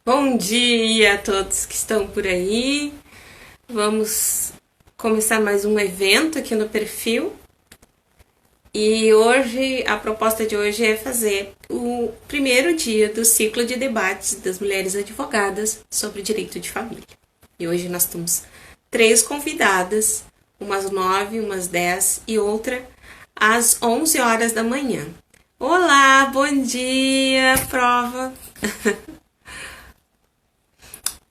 Bom dia a todos que estão por aí. Vamos começar mais um evento aqui no perfil. E hoje, a proposta de hoje é fazer o primeiro dia do ciclo de debates das mulheres advogadas sobre direito de família. E hoje nós temos três convidadas, umas 9, umas 10 e outra às 11 horas da manhã. Olá, bom dia, prova!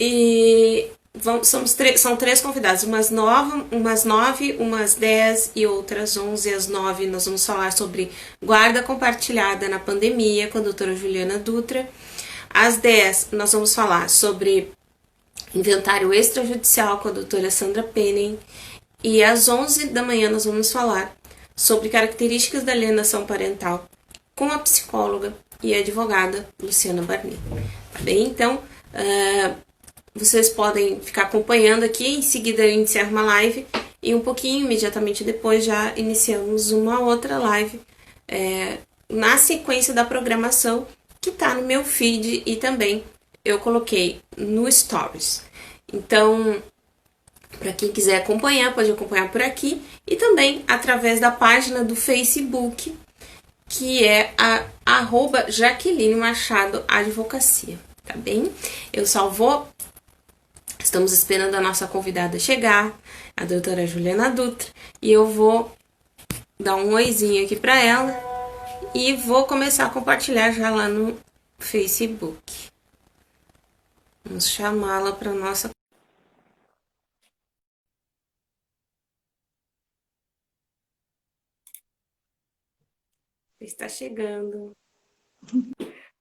E são três convidadas, umas 9, umas 10 e outras 11 às 9. Nós vamos falar sobre guarda compartilhada na pandemia com a doutora Juliana Dutra. Às 10, nós vamos falar sobre inventário extrajudicial com a doutora Sandra Penning. E às 11 da manhã, nós vamos falar sobre características da alienação parental com a psicóloga e advogada Luciana Barnett. Tá bem? Então, vocês podem ficar acompanhando aqui, em seguida eu encerro uma live e um pouquinho, imediatamente depois, já iniciamos uma outra live na sequência da programação que está no meu feed e também eu coloquei no Stories. Então, para quem quiser acompanhar, pode acompanhar por aqui e também através da página do Facebook, que é a @Jaqueline Machado Advocacia, tá bem? Eu só vou. Estamos esperando a nossa convidada chegar, a doutora Juliana Dutra, e eu vou dar um oizinho aqui para ela e vou começar a compartilhar já lá no Facebook. Vamos chamá-la para nossa. Está chegando.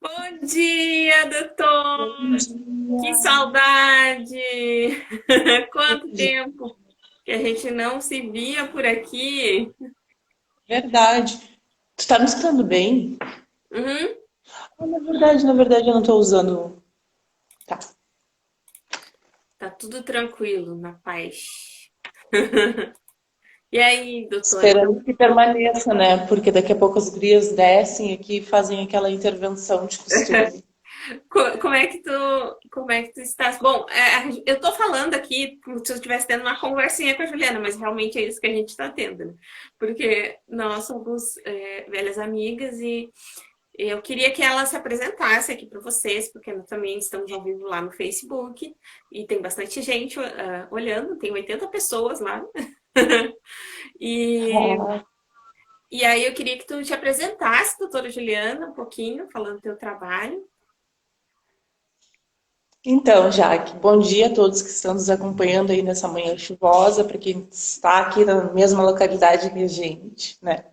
Bom dia, Bom doutor! Que dia. saudade! Bom Quanto dia. tempo que a gente não se via por aqui! Verdade. Tu tá me escutando bem? Uhum. Ah, na verdade eu não tô usando. Tá. Tá tudo tranquilo, na paz. E aí, doutora? Esperando que permaneça, né? Porque daqui a pouco as gurias descem aqui e fazem aquela intervenção de costume. Como é que tu estás? Bom, eu tô falando aqui como se eu estivesse tendo uma conversinha com a Juliana, mas realmente é isso que a gente está tendo, né? Porque nós somos velhas amigas e eu queria que ela se apresentasse aqui para vocês, porque nós também estamos ao vivo lá no Facebook e tem bastante gente olhando, tem 80 pessoas lá. E, Ah, e aí eu queria que tu te apresentasse, doutora Juliana, um pouquinho, falando do teu trabalho. então, Jaque, bom dia a todos que estão nos acompanhando aí nessa manhã chuvosa, para quem está aqui na mesma localidade que a gente, né?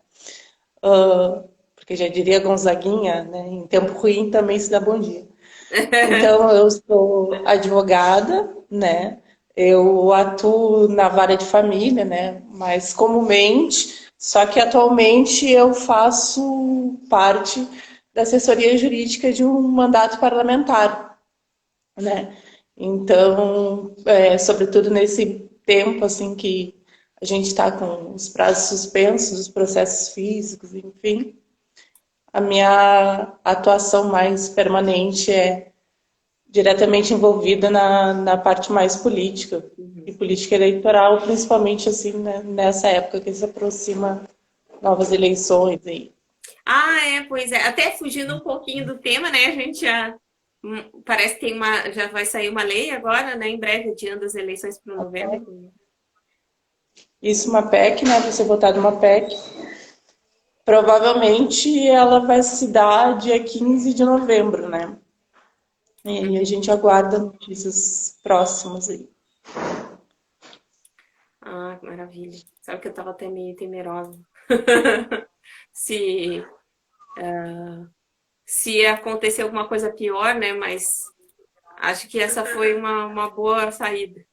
Porque já diria Gonzaguinha, né? Em tempo ruim também se dá bom dia. Então, eu sou advogada, né? Eu atuo na vara de família, né? Mais comumente, só que atualmente eu faço parte da assessoria jurídica de um mandato parlamentar, né? Então, sobretudo nesse tempo assim que a gente está com os prazos suspensos, os processos físicos, enfim, a minha atuação mais permanente é diretamente envolvida na parte mais política e política eleitoral, principalmente assim, né, nessa época que se aproxima novas eleições aí. Pois é. Até fugindo um pouquinho do tema, né? A gente já parece que já vai sair uma lei agora, né? Em breve, adiando as eleições para novembro. Isso, uma PEC, né? Vai ser votada uma PEC. Provavelmente ela vai se dar dia 15 de novembro, né? E a gente aguarda notícias próximas aí. Ah, que maravilha. Sabe que eu estava até meio temerosa. se, se acontecer alguma coisa pior, né? Mas acho que essa foi uma boa saída.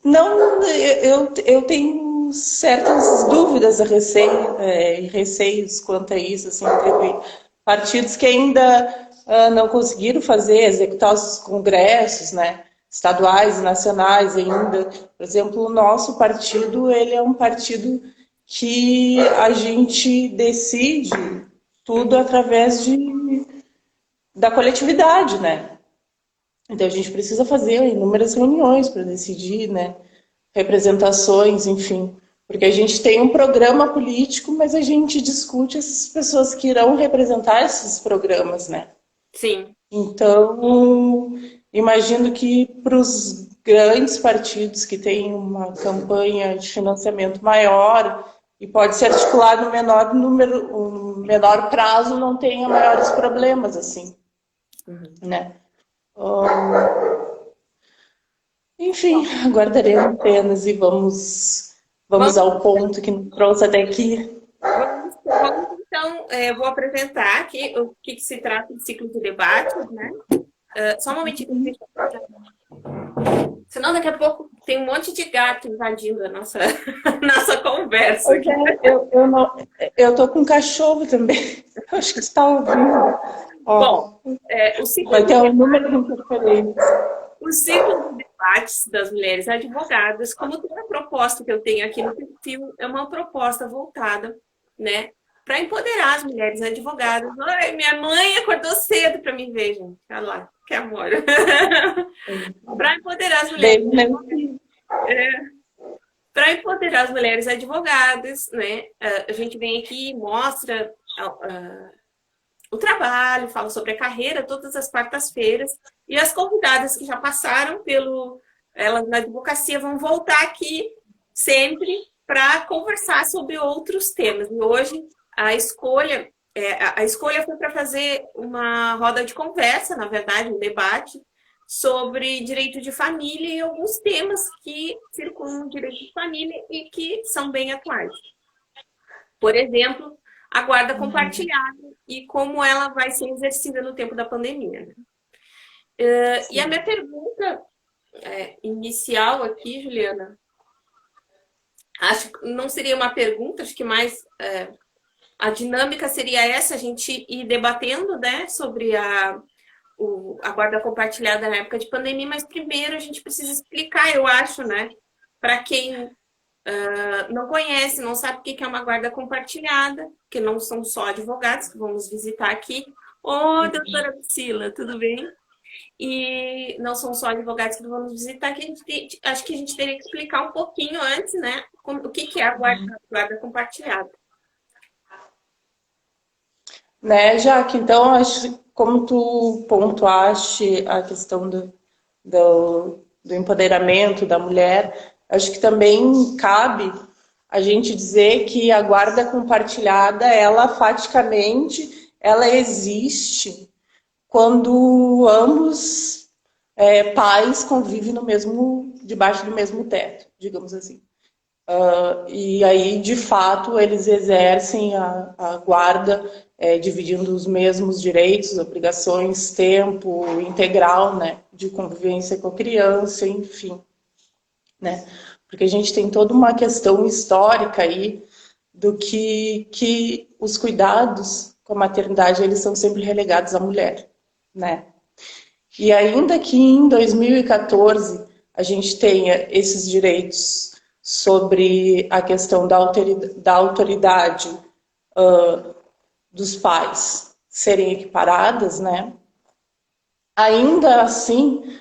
Não, eu tenho certas dúvidas e receios quanto a isso. Assim, teve partidos que ainda não conseguiram executar os congressos, né, estaduais e nacionais ainda. Por exemplo, o nosso partido, ele é um partido que a gente decide tudo através da coletividade, né? Então a gente precisa fazer inúmeras reuniões para decidir, né? Representações, enfim. Porque a gente tem um programa político, mas a gente discute essas pessoas que irão representar esses programas, né? Sim. Então, imagino que para os grandes partidos que têm uma campanha de financiamento maior e pode ser articulado no menor número, um menor prazo, não tenha maiores problemas, assim, né? Enfim, aguardaremos apenas e vamos ao ponto que nos trouxe até aqui. Vamos então, vou apresentar aqui o que se trata de ciclo de debates, né? Só um momentinho. Senão daqui a pouco tem um monte de gato invadindo a nossa, nossa conversa. Eu tô com um cachorro também. Acho que está ouvindo. Bom, o ciclo vai ter um número de interferência. O ciclo de debates das mulheres advogadas, como toda a proposta que eu tenho aqui no perfil, é uma proposta voltada, né, para empoderar as mulheres advogadas. Ai, minha mãe acordou cedo para me ver, gente. Olha lá, que amor. Para empoderar as mulheres advogadas. Para empoderar as mulheres advogadas, né, a gente vem aqui e mostra o trabalho, fala sobre a carreira todas as quartas-feiras, e as convidadas que já passaram elas na advocacia vão voltar aqui sempre para conversar sobre outros temas. E hoje a escolha foi para fazer uma roda de conversa, na verdade, um debate sobre direito de família e alguns temas que circulam o direito de família e que são bem atuais. Por exemplo, a guarda compartilhada e como ela vai ser exercida no tempo da pandemia. Né? E a minha pergunta inicial aqui, Juliana, acho que não seria uma pergunta, acho que mais a dinâmica seria essa, a gente ir debatendo, né, sobre a guarda compartilhada na época de pandemia, mas primeiro a gente precisa explicar, eu acho, né, para quem não conhece, não sabe o que é uma guarda compartilhada, que não são só advogados que vamos visitar aqui. Ô, doutora Priscila, tudo bem? E não são só advogados que vamos visitar, acho que a gente teria que explicar um pouquinho antes, né, o que é a guarda compartilhada. Né, Jaque? Então, acho, como tu pontuaste a questão do empoderamento da mulher, acho que também cabe a gente dizer que a guarda compartilhada, ela faticamente, ela existe quando ambos pais convivem debaixo do mesmo teto, digamos assim. E aí, de fato, eles exercem a guarda dividindo os mesmos direitos, obrigações, tempo integral, né, de convivência com a criança, enfim. Né? Porque a gente tem toda uma questão histórica aí do que os cuidados com a maternidade eles são sempre relegados à mulher, né? E ainda que em 2014 a gente tenha esses direitos sobre a questão da autoridade dos pais serem equiparadas, né? Ainda assim,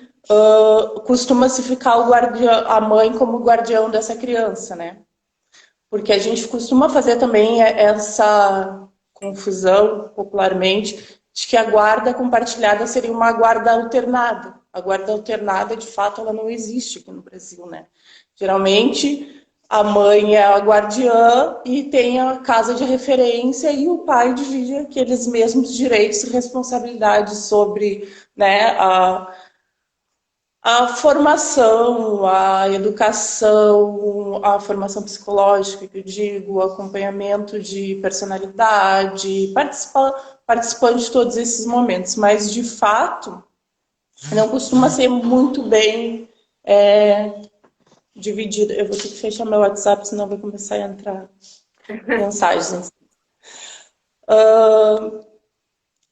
costuma-se ficar a mãe como guardião dessa criança, né? Porque a gente costuma fazer também essa confusão, popularmente, de que a guarda compartilhada seria uma guarda alternada. A guarda alternada, de fato, ela não existe aqui no Brasil, né? Geralmente, a mãe é a guardiã e tem a casa de referência e o pai divide aqueles mesmos direitos e responsabilidades sobre, né, a formação, a educação, a formação psicológica, que eu digo, o acompanhamento de personalidade, participando de todos esses momentos. Mas, de fato, não costuma ser muito bem dividido. Eu vou ter que fechar meu WhatsApp, senão vai começar a entrar mensagens.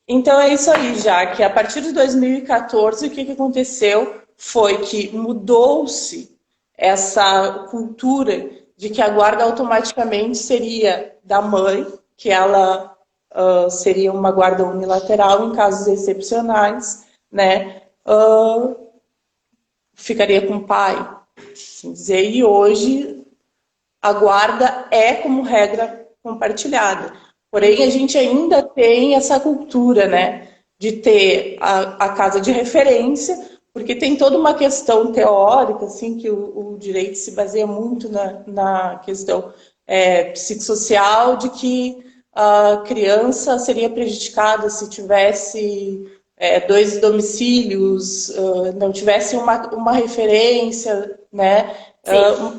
Então, é isso aí, já que a partir de 2014, o que aconteceu foi que mudou-se essa cultura de que a guarda automaticamente seria da mãe, que ela seria uma guarda unilateral em casos excepcionais, né? Ficaria com o pai, assim dizer, e hoje a guarda é como regra compartilhada. Porém, a gente ainda tem essa cultura, né, de ter a casa de referência, porque tem toda uma questão teórica, assim, que o direito se baseia muito na questão psicossocial, de que a criança seria prejudicada se tivesse dois domicílios, não tivesse uma referência, né?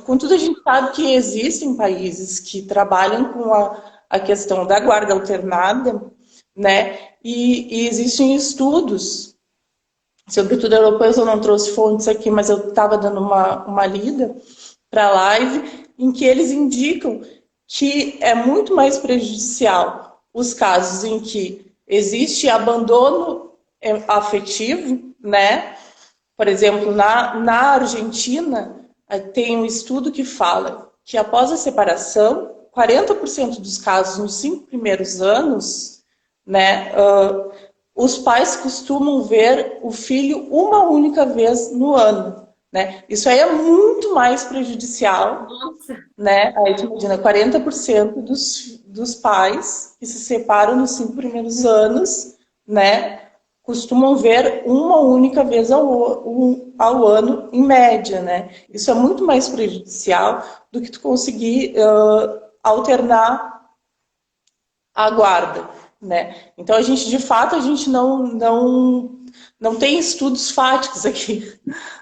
Contudo, a gente sabe que existem países que trabalham com a questão da guarda alternada, né? E existem estudos, sobretudo europeus, eu não trouxe fontes aqui, mas eu estava dando uma lida para a live, em que eles indicam que é muito mais prejudicial os casos em que existe abandono afetivo, né? Por exemplo, na Argentina, tem um estudo que fala que após a separação, 40% dos casos nos 5 primeiros anos, né, os pais costumam ver o filho uma única vez no ano, né? Isso aí é muito mais prejudicial, né? Aí tu imagina, 40% dos pais que se separam nos 5 primeiros anos, né, costumam ver uma única vez ao ano, em média, né? Isso é muito mais prejudicial do que tu conseguir alternar a guarda, né? Então, de fato, a gente não tem estudos fáticos aqui,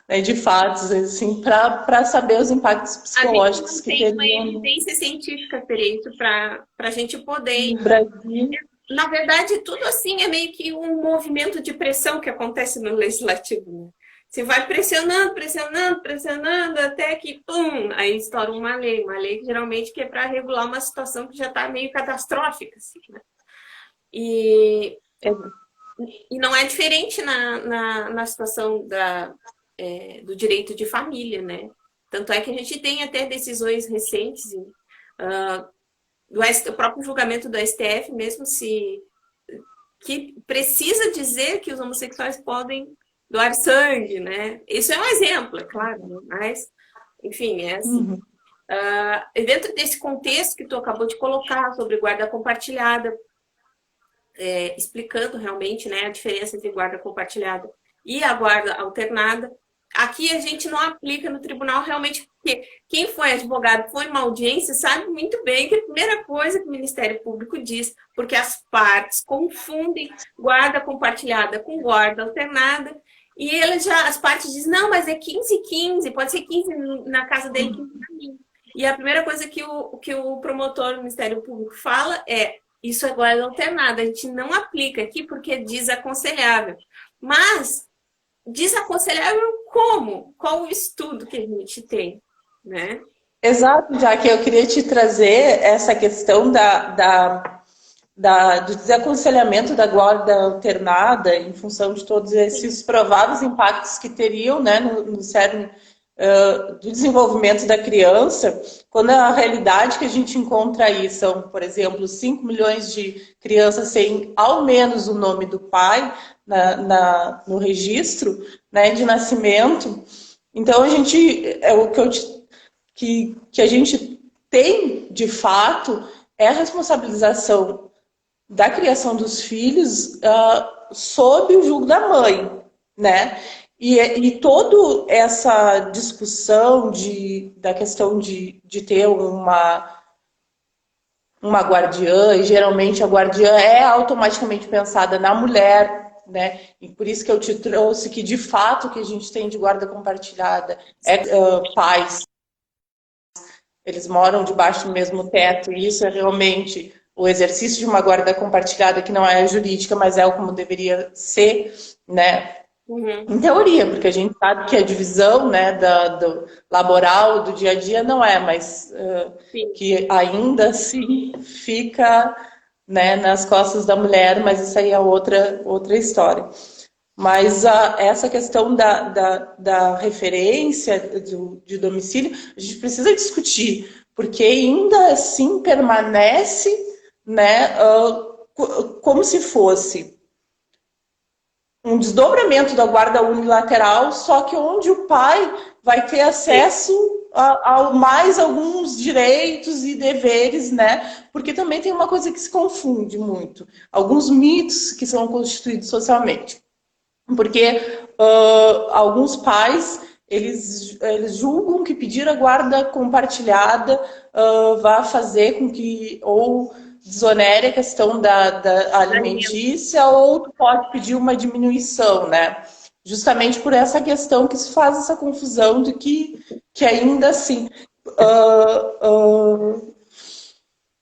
né, de fatos, assim, para saber os impactos psicológicos que teriam. A gente não tem uma evidência científica para isso, para a gente poder... No Brasil... Na verdade, tudo assim é meio que um movimento de pressão que acontece no legislativo. Você vai pressionando, pressionando, pressionando, até que, pum, aí estoura uma lei que geralmente que é para regular uma situação que já está meio catastrófica. Assim, né? E não é diferente na situação do direito de família, né? Tanto é que a gente tem até decisões recentes, o próprio julgamento do STF mesmo, que precisa dizer que os homossexuais podem doar sangue, né? Isso é um exemplo, é claro, mas, enfim, é assim. Dentro desse contexto que tu acabou de colocar sobre guarda compartilhada, explicando realmente, né, a diferença entre guarda compartilhada e a guarda alternada, aqui a gente não aplica no tribunal realmente, porque quem foi advogado, foi uma audiência, sabe muito bem que a primeira coisa que o Ministério Público diz, porque as partes confundem guarda compartilhada com guarda alternada, e as partes dizem, não, mas é 15-15, pode ser 15 na casa dele, 15 na minha. E a primeira coisa que o promotor do Ministério Público fala é, isso é guarda alternada, a gente não aplica aqui porque é desaconselhável. Mas desaconselhável como? Qual o estudo que a gente tem, né? Exato, já que eu queria te trazer essa questão do desaconselhamento da guarda alternada em função de todos esses prováveis impactos que teriam, né, no cerne do desenvolvimento da criança, quando a realidade que a gente encontra aí são, por exemplo, 5 milhões de crianças sem ao menos o nome do pai no registro, né, de nascimento. Então, que a gente tem, de fato, é a responsabilização da criação dos filhos sob o julgo da mãe, né? E toda essa discussão da questão de ter uma guardiã, e geralmente a guardiã é automaticamente pensada na mulher, né? E por isso que eu te trouxe que, de fato, o que a gente tem de guarda compartilhada é pais. Eles moram debaixo do mesmo teto, e isso é realmente o exercício de uma guarda compartilhada que não é jurídica, mas é como deveria ser, né? Em teoria, porque a gente sabe que a divisão, né, do laboral, do dia a dia, não é, mas que ainda assim fica, né, nas costas da mulher, mas isso aí é outra história. Mas essa questão da referência de domicílio, a gente precisa discutir, porque ainda assim permanece, né, como se fosse um desdobramento da guarda unilateral, só que onde o pai vai ter acesso a mais alguns direitos e deveres, né? Porque também tem uma coisa que se confunde muito. Alguns mitos que são constituídos socialmente. Porque alguns pais, eles julgam que pedir a guarda compartilhada vai fazer com que ou desonere a questão da alimentícia, ou tu pode pedir uma diminuição, né? Justamente por essa questão que se faz essa confusão de que ainda assim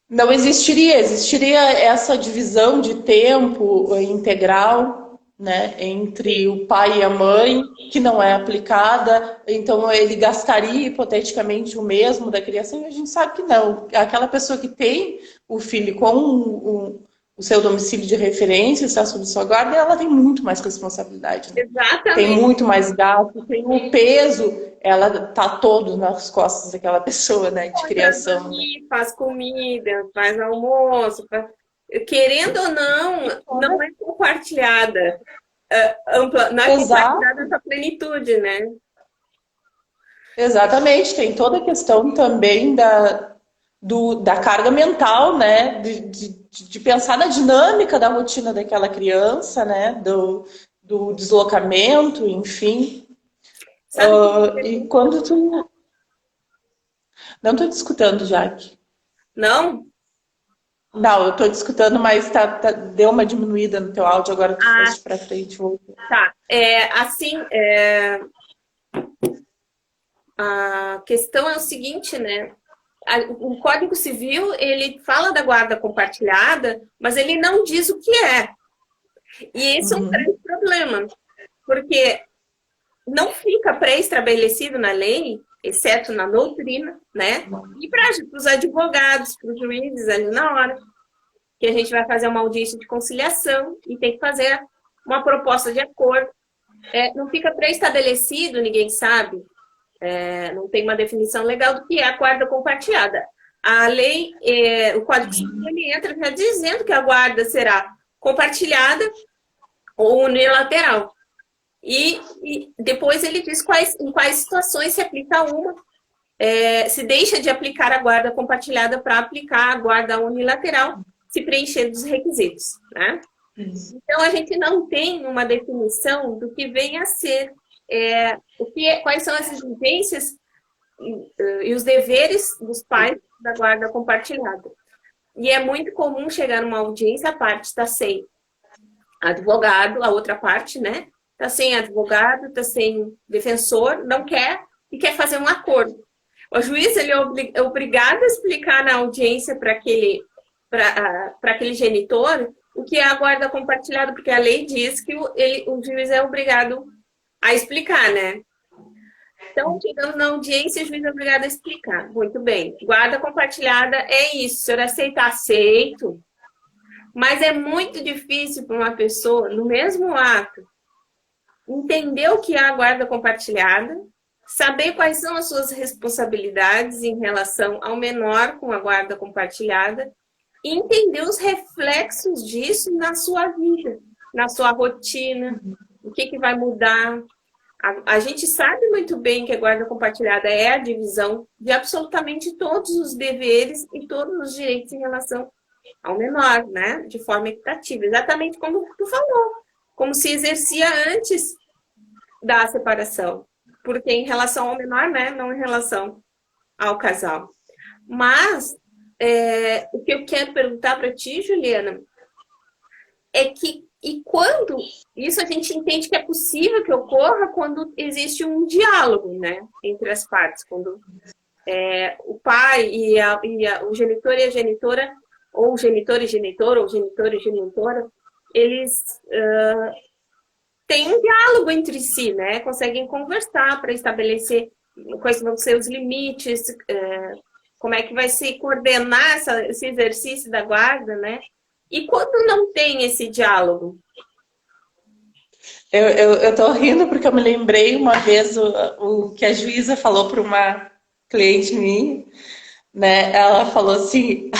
não existiria essa divisão de tempo integral, né, entre o pai e a mãe, que não é aplicada, então ele gastaria hipoteticamente o mesmo da criação, e a gente sabe que não. Aquela pessoa que tem o filho com o seu domicílio de referência, está sob sua guarda, ela tem muito mais responsabilidade. Né? Exatamente. Tem muito mais gasto, tem o peso, ela tá todo nas costas daquela pessoa, né, de criação. Dormir, faz comida, faz almoço, querendo ou não é compartilhada. Ampla, não é compartilhada essa plenitude, né? Exatamente, tem toda a questão também da carga mental, né? De pensar na dinâmica da rotina daquela criança, né? Do deslocamento, enfim. E quando tu... Não estou te escutando, Jaque. Não? Não, eu estou te escutando, mas deu uma diminuída no teu áudio, agora tu foste para frente. Voltou. Tá, a questão é o seguinte, né? O Código Civil, ele fala da guarda compartilhada, mas ele não diz o que é. E esse é um grande problema, porque não fica pré-estabelecido na lei, exceto na doutrina, né? E para os advogados, para os juízes ali na hora, que a gente vai fazer uma audiência de conciliação e tem que fazer uma proposta de acordo. Não fica pré-estabelecido, ninguém sabe, não tem uma definição legal do que é a guarda compartilhada. A lei, o Código Civil, ele entra já dizendo que a guarda será compartilhada ou unilateral. E depois ele diz em quais situações se aplica uma, se deixa de aplicar a guarda compartilhada para aplicar a guarda unilateral, se preencher dos requisitos, né? Então, a gente não tem uma definição do que vem a ser, quais são as exigências e os deveres dos pais da guarda compartilhada. E é muito comum chegar numa audiência, a parte está sem advogado, a outra parte, né? Está sem advogado, está sem defensor, não quer e quer fazer um acordo. O juiz ele é obrigado a explicar na audiência para aquele genitor o que é a guarda compartilhada, porque a lei diz que o juiz é obrigado a explicar, né? Então, chegando na audiência, o juiz é obrigado a explicar. Muito bem. Guarda compartilhada é isso. O senhor aceita? Aceito. Mas é muito difícil para uma pessoa, no mesmo ato, entender o que é a guarda compartilhada, saber quais são as suas responsabilidades em relação ao menor com a guarda compartilhada e entender os reflexos disso na sua vida, na sua rotina, o que vai mudar. A gente sabe muito bem que a guarda compartilhada é a divisão de absolutamente todos os deveres e todos os direitos em relação ao menor, né? De forma equitativa, exatamente como tu falou, como se exercia antes da separação, porque em relação ao menor, né? Não em relação ao casal. Mas o que eu quero perguntar para ti, Juliana, é que e quando isso a gente entende que é possível que ocorra quando existe um diálogo, né, entre as partes, quando o pai o genitor e a genitora, ou o genitor e genitora, ou o genitor e genitora, eles têm um diálogo entre si, né, conseguem conversar para estabelecer quais vão ser os limites, como é que vai se coordenar esse exercício da guarda, né? E quando não tem esse diálogo? Eu tô rindo porque eu me lembrei uma vez o que a juíza falou para uma cliente minha, né? Ela falou assim,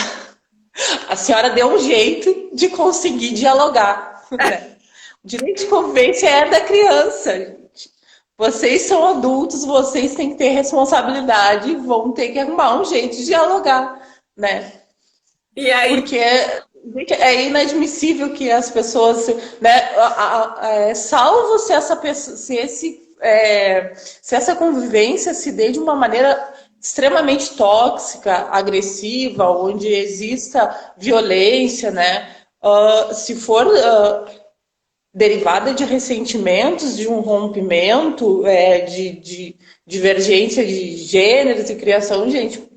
A senhora deu um jeito de conseguir dialogar, né? O direito de convivência é da criança, gente. Vocês são adultos, vocês têm que ter responsabilidade, vão ter que arrumar um jeito de dialogar, né? E aí, Porque gente, é inadmissível que as pessoas, né, salvo se essa pessoa, se essa convivência se dê de uma maneira extremamente tóxica, agressiva, onde exista violência, né? Se for derivada de ressentimentos, de um rompimento, de divergência de gêneros e criação, gente,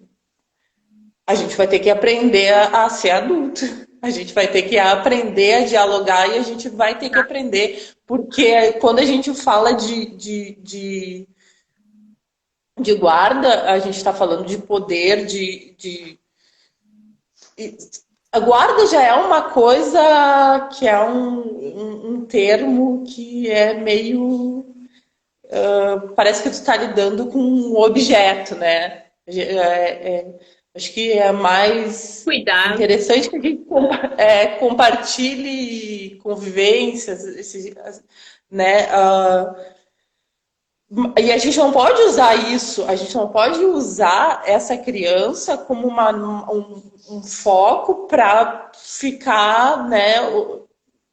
a gente vai ter que aprender a ser adulto. A gente vai ter que aprender a dialogar e a gente vai ter que aprender, porque quando a gente fala de guarda, a gente está falando de poder, a guarda já é uma coisa que é um termo que é meio. Parece que tu está lidando com um objeto, né? Acho que é mais cuidado. interessante que a gente compartilhe convivências, né? E a gente não pode usar isso, a gente não pode usar essa criança como um foco para ficar, né,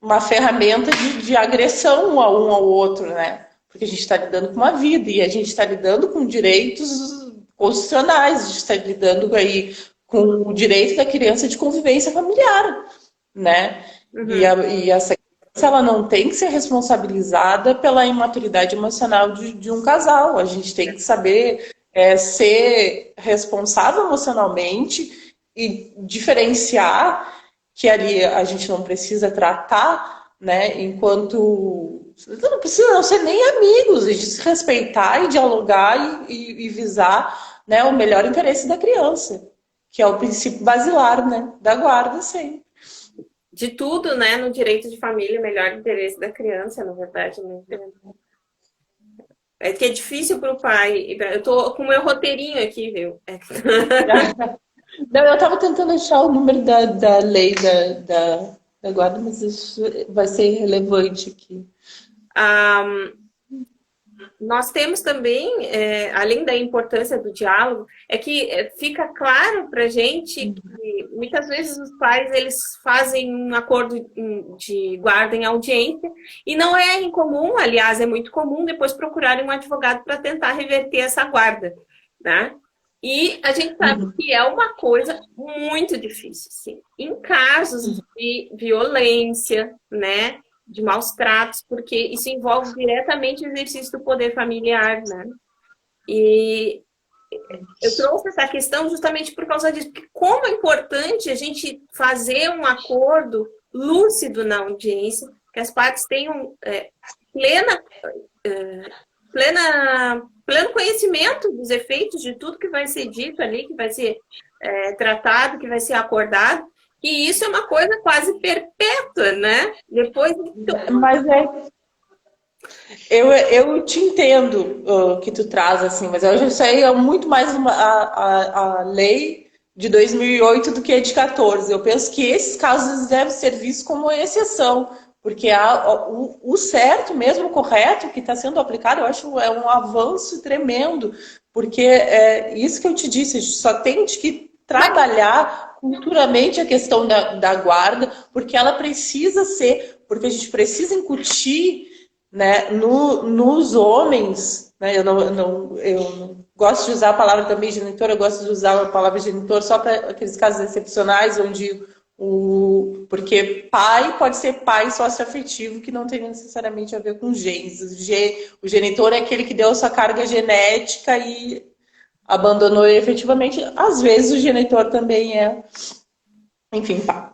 uma ferramenta de agressão um ao outro, né? Porque a gente está lidando com uma vida e a gente está lidando com direitos constitucionais, a gente está lidando aí com o direito da criança de convivência familiar, né? Uhum. E essa ela não tem que ser responsabilizada pela imaturidade emocional de um casal. A gente tem que saber ser responsável emocionalmente e diferenciar que ali a gente não precisa tratar, né, enquanto... Não precisa não ser nem amigos, a gente se respeitar e dialogar e visar, né, o melhor interesse da criança, que é o princípio basilar, né, da guarda sempre. De tudo, né, no direito de família, o melhor interesse da criança, na verdade, né? É que é difícil para o pai. Eu tô com o meu roteirinho aqui, viu? Não, eu estava tentando achar o número da lei da guarda, mas isso vai ser relevante aqui. Nós temos também, além da importância do diálogo, é que fica claro para a gente que muitas vezes os pais eles fazem um acordo de guarda em audiência e não é incomum, aliás, é muito comum depois procurarem um advogado para tentar reverter essa guarda, né? E a gente sabe que é uma coisa muito difícil, sim. Em casos de violência, né? De maus tratos, porque isso envolve diretamente o exercício do poder familiar, né? E eu trouxe essa questão justamente por causa disso, porque como é importante a gente fazer um acordo lúcido na audiência, que as partes tenham pleno conhecimento dos efeitos de tudo que vai ser dito ali, que vai ser tratado, que vai ser acordado, e isso é uma coisa quase perpétua, né? Depois. Mas eu te entendo que tu traz, assim, mas eu já sei muito mais a lei de 2008 do que a de 14. Eu penso que esses casos devem ser vistos como exceção, porque o certo mesmo, o correto que está sendo aplicado, eu acho é um avanço tremendo, porque é isso que eu te disse, a gente só tem que trabalhar culturalmente a questão da guarda, porque ela precisa ser, porque a gente precisa incutir, né, nos homens, né, eu não gosto de usar a palavra também genitor, eu gosto de usar a palavra genitor só para aqueles casos excepcionais, onde porque pai pode ser pai socioafetivo, que não tem necessariamente a ver com genes. O genitor é aquele que deu a sua carga genética e abandonou efetivamente. Às vezes o genitor também é, enfim, pá.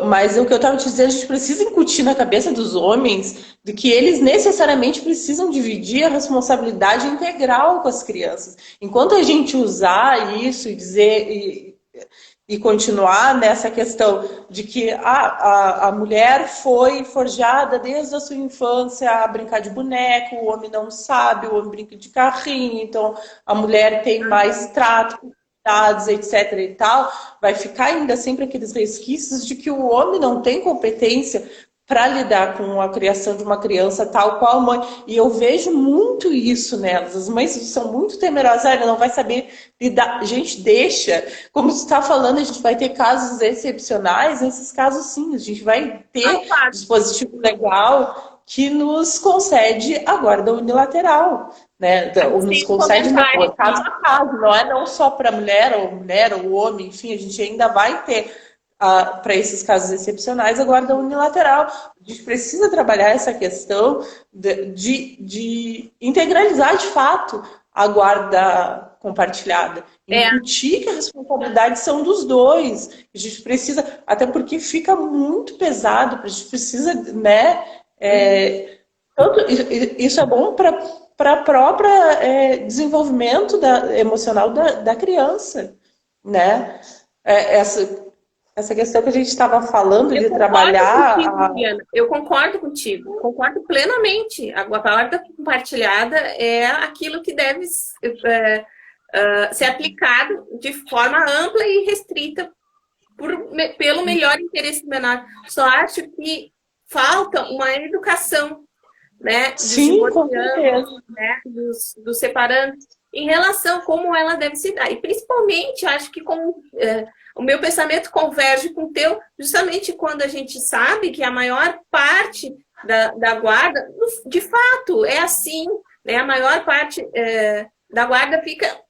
Mas o que eu estava te dizendo, a gente precisa incutir na cabeça dos homens de que eles necessariamente precisam dividir a responsabilidade integral com as crianças. Enquanto a gente usar isso e dizer e continuar nessa questão de que a mulher foi forjada desde a sua infância a brincar de boneco, o homem não sabe, o homem brinca de carrinho, então a mulher tem mais trato. responsabilidades, etc. e tal, vai ficar ainda sempre aqueles resquícios de que o homem não tem competência para lidar com a criação de uma criança tal qual a mãe. E eu vejo muito isso nelas. As mães são muito temerosas, ela não vai saber lidar. Gente, deixa. Como você está falando, a gente vai ter casos excepcionais. Nesses casos, sim, a gente vai ter dispositivo legal que nos concede a guarda unilateral, né? Ou nos concede caso a caso, não é não só para mulher ou homem, enfim, a gente ainda vai ter para esses casos excepcionais a guarda unilateral. A gente precisa trabalhar essa questão de integralizar de fato a guarda compartilhada. Incutir que a responsabilidade são dos dois. A gente precisa, até porque fica muito pesado, a gente precisa, né? Isso é bom para o próprio desenvolvimento emocional da criança, né? Essa questão que a gente estava falando de trabalhar... Eu concordo contigo, concordo plenamente. A guarda compartilhada é aquilo que deve ser aplicado de forma ampla e restrita pelo melhor interesse do menor. Só acho que falta uma educação, né, sim, com certeza, né, dos separantes em relação a como ela deve se dar. E principalmente, acho que o meu pensamento converge com o teu, justamente quando a gente sabe que a maior parte da guarda, de fato, é assim, né, a maior parte da guarda fica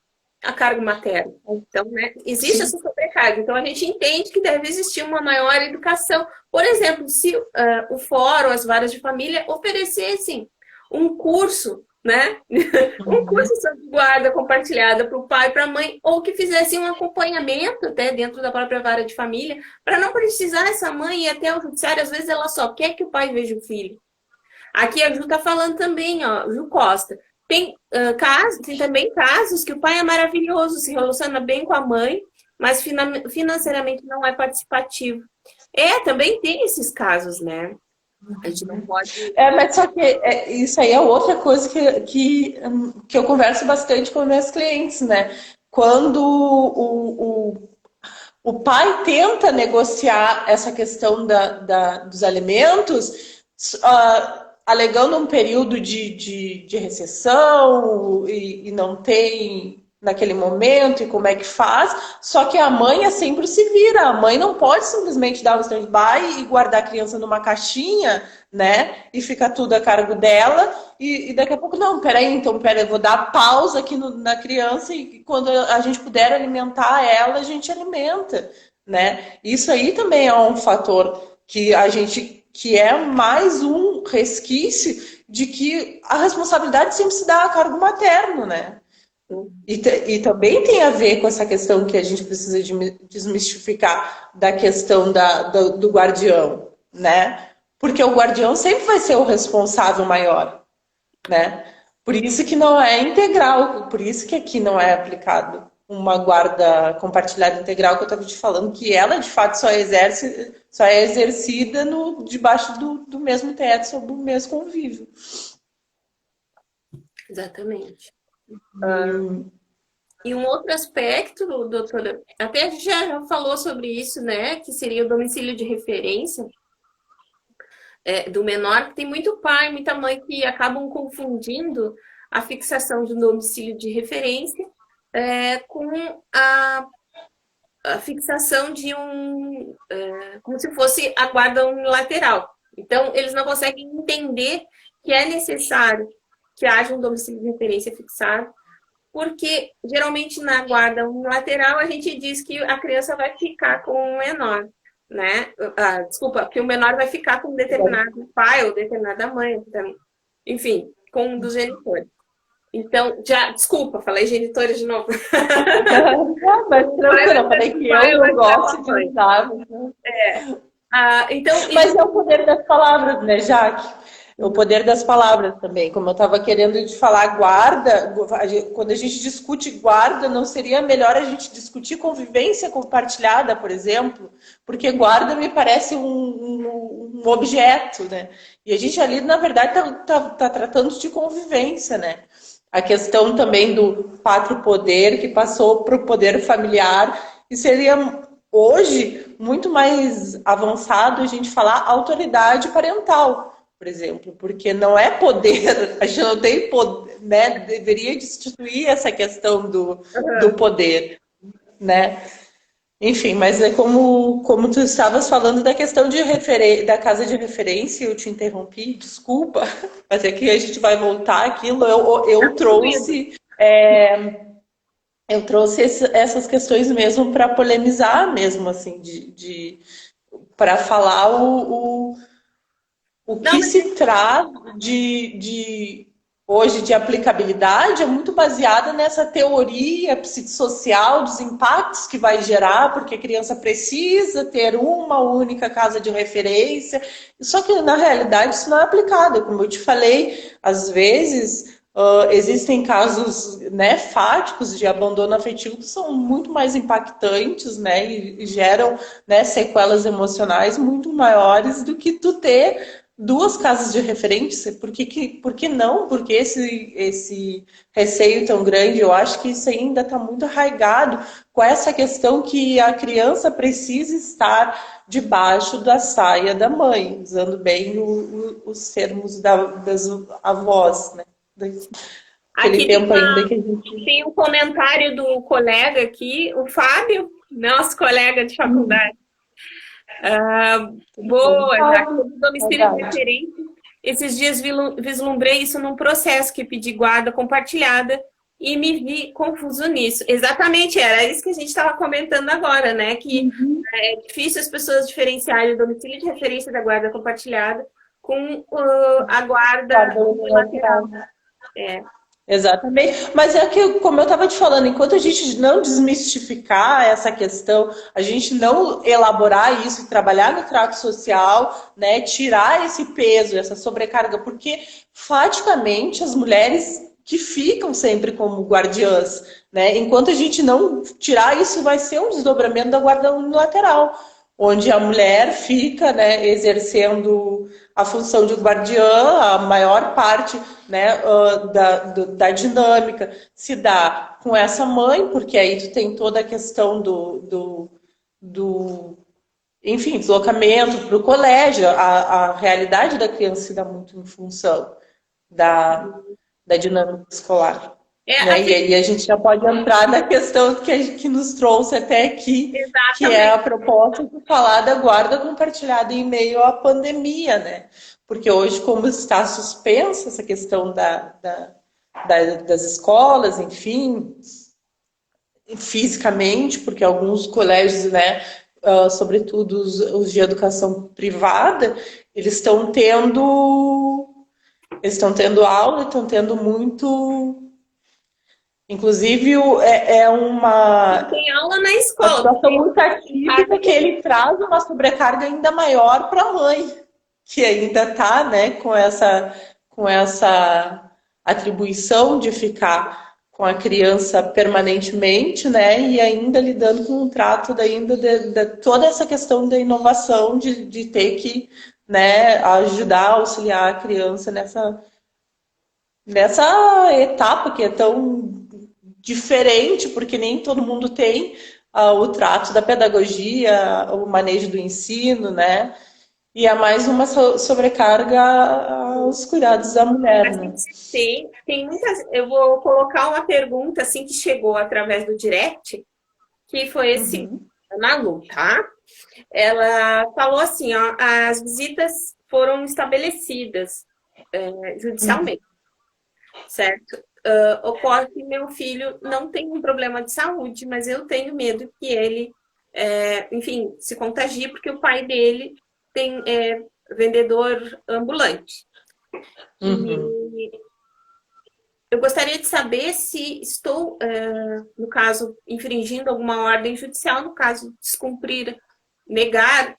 a cargo materno. Então, né, existe essa sobrecarga. Então, a gente entende que deve existir uma maior educação. Por exemplo, se o fórum, as varas de família oferecessem um curso, né? Um curso sobre guarda compartilhada para o pai e para a mãe, ou que fizessem um acompanhamento até dentro da própria vara de família, para não precisar essa mãe ir até o judiciário. Às vezes ela só quer que o pai veja o filho. Aqui a Ju está falando também, ó, Ju Costa. Tem também casos que o pai é maravilhoso, se relaciona bem com a mãe, mas financeiramente não é participativo. Também tem esses casos, né? A gente não pode... mas só que isso aí é outra coisa que eu converso bastante com meus clientes, né? Quando o pai tenta negociar essa questão dos alimentos... alegando um período de recessão e não tem naquele momento e como é que faz, só que a mãe é sempre se vira, a mãe não pode simplesmente dar um stand-by e guardar a criança numa caixinha, né, e fica tudo a cargo dela e daqui a pouco, não, eu vou dar pausa aqui na criança e quando a gente puder alimentar ela, a gente alimenta, né, isso aí também é um fator que é mais um resquício de que a responsabilidade sempre se dá a cargo materno, né? E também tem a ver com essa questão que a gente precisa desmistificar da questão do guardião, né? Porque o guardião sempre vai ser o responsável maior, né? Por isso que não é integral, por isso que aqui não é aplicado uma guarda compartilhada integral, que eu estava te falando, que ela, de fato, só é exercida debaixo do mesmo teto, sob o mesmo convívio. Exatamente. E um outro aspecto, doutora, até a gente já falou sobre isso, né, que seria o domicílio de referência do menor, que tem muito pai, muita mãe que acabam confundindo a fixação de um domicílio de referência com a fixação de como se fosse a guarda unilateral. Então, eles não conseguem entender que é necessário que haja um domicílio de referência fixado, porque, geralmente, na guarda unilateral, a gente diz que a criança vai ficar com o menor, né? Que o menor vai ficar com um determinado pai ou determinada mãe, enfim, com um dos genitores. Então, desculpa, falei genitores de novo. Não, mas tranquilo, eu falei que eu não gosto de usar. Então, mas é o poder das palavras, né, Jaque? O poder das palavras também. Como eu estava querendo te falar, guarda, quando a gente discute guarda, não seria melhor a gente discutir convivência compartilhada, por exemplo? Porque guarda me parece um objeto, né? E a gente ali, na verdade, tá tratando de convivência, né? a questão também do pátrio poder que passou para o poder familiar, e seria hoje muito mais avançado a gente falar autoridade parental, por exemplo, porque não é poder, a gente não tem poder, né? Deveria destituir essa questão do Aham. poder, né? Enfim, mas é como tu estavas falando da questão da casa de referência, eu te interrompi, desculpa, mas é que a gente vai voltar àquilo. Eu Fluido. trouxe, essas questões mesmo para polemizar mesmo, assim, para falar o Não, que se traz hoje de aplicabilidade é muito baseada nessa teoria psicossocial dos impactos que vai gerar, porque a criança precisa ter uma única casa de referência. Só que na realidade isso não é aplicado. Como eu te falei, às vezes existem casos, né, fáticos de abandono afetivo que são muito mais impactantes, né, e geram, né, sequelas emocionais muito maiores do que tu ter duas casas de referência. Por que não? Porque esse receio tão grande, eu acho que isso ainda está muito arraigado com essa questão que a criança precisa estar debaixo da saia da mãe, usando bem os termos das avós, né? Aquele aqui tem, tempo ainda que a gente. tem um comentário do colega aqui, o Fábio, nosso colega de faculdade. Boa, já Ah, sobre domicílio de verdade. referência. Esses dias vislumbrei isso num processo que pedi guarda compartilhada e me vi confuso nisso. Exatamente, era isso que a gente estava comentando agora, né? Que é difícil as pessoas diferenciarem o domicílio de referência da guarda compartilhada com a guarda Guarda unilateral. unilateral. É. Exatamente. Mas é que, como eu estava te falando, enquanto a gente não desmistificar essa questão, a gente não elaborar isso e trabalhar no trato social, né, tirar esse peso, essa sobrecarga, porque faticamente as mulheres que ficam sempre como guardiãs, né, enquanto a gente não tirar isso, vai ser um desdobramento da guarda unilateral, onde a mulher fica, né, exercendo a função de guardiã, a maior parte, né, da dinâmica se dá com essa mãe, porque aí tu tem toda a questão do enfim, deslocamento para o colégio, a realidade da criança se dá muito em função da, da dinâmica escolar. É, Né? E aqui, aí a gente já pode entrar na questão que nos trouxe até aqui, que é a exatamente. proposta de falar da guarda compartilhada em meio à pandemia, né? Porque hoje, como está suspensa essa questão das escolas, enfim, fisicamente, porque alguns colégios, né, sobretudo os de educação privada, eles estão tendo aula, estão tendo muito. Inclusive, Tem aula na uma escola, situação porque muito em casa atípica que ele traz uma sobrecarga ainda maior para a mãe, que ainda está, né, com essa atribuição de ficar com a criança permanentemente, né, e ainda lidando com um trato ainda de toda essa questão da inovação de ter que, né, ajudar, auxiliar a criança nessa etapa que é tão diferente, porque nem todo mundo tem o trato da pedagogia, o manejo do ensino, né? E é mais uma sobrecarga aos cuidados da a mulher, né? gente tem muitas. Eu vou colocar uma pergunta assim que chegou através do direct, que foi esse Uhum, Malu, tá? Ela falou assim, ó, as visitas foram estabelecidas uhum, judicialmente, certo? Ocorre que meu filho não tem um problema de saúde, mas eu tenho medo que ele, enfim, se contagie, porque o pai dele tem vendedor ambulante. uhum. E eu gostaria de saber se estou, no caso, infringindo alguma ordem judicial, no caso, descumprir, negar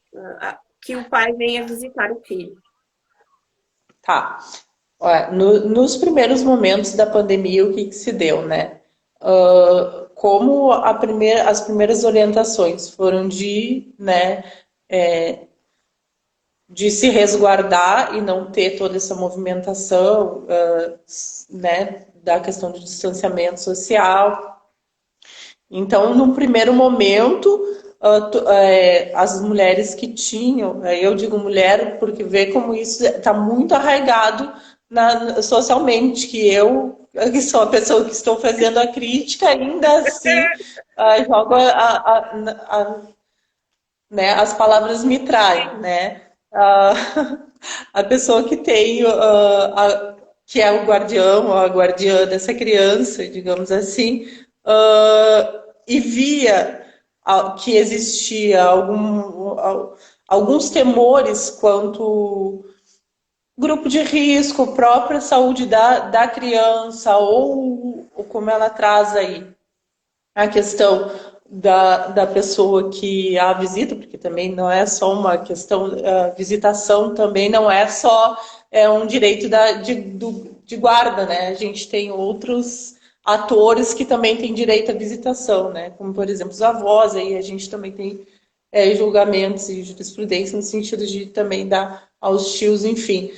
que o pai venha visitar o filho. Tá. Olha, nos primeiros momentos da pandemia, o que, que se deu, né? Como as primeiras orientações foram né, de se resguardar e não ter toda essa movimentação, né, da questão do distanciamento social. Então, num primeiro momento, as mulheres que tinham, eu digo mulher porque vê como isso está muito arraigado socialmente, que sou a pessoa que estou fazendo a crítica, ainda assim jogo né, as palavras me traem, né? A, a pessoa que tem, que é o guardião ou a guardiã dessa criança, digamos assim, e via que existia alguns temores quanto grupo de risco, própria saúde da criança, ou como ela traz aí a questão da pessoa que a visita, porque também não é só uma questão, a visitação também não é só um direito de guarda, né? A gente tem outros atores que também têm direito à visitação, né? Como, por exemplo, os avós, aí a gente também tem julgamentos e jurisprudência no sentido de também dar aos tios, enfim.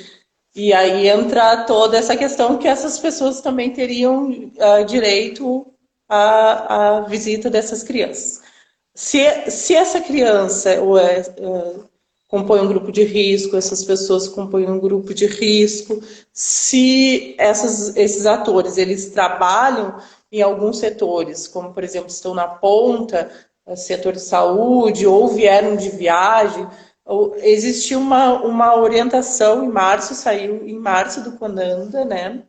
E aí entra toda essa questão que essas pessoas também teriam direito à visita dessas crianças. Se essa criança compõe um grupo de risco, essas pessoas compõem um grupo de risco, se esses atores eles trabalham em alguns setores, como por exemplo estão na ponta, setor de saúde, ou vieram de viagem, existiu uma orientação em março, saiu em março do CONANDA, né,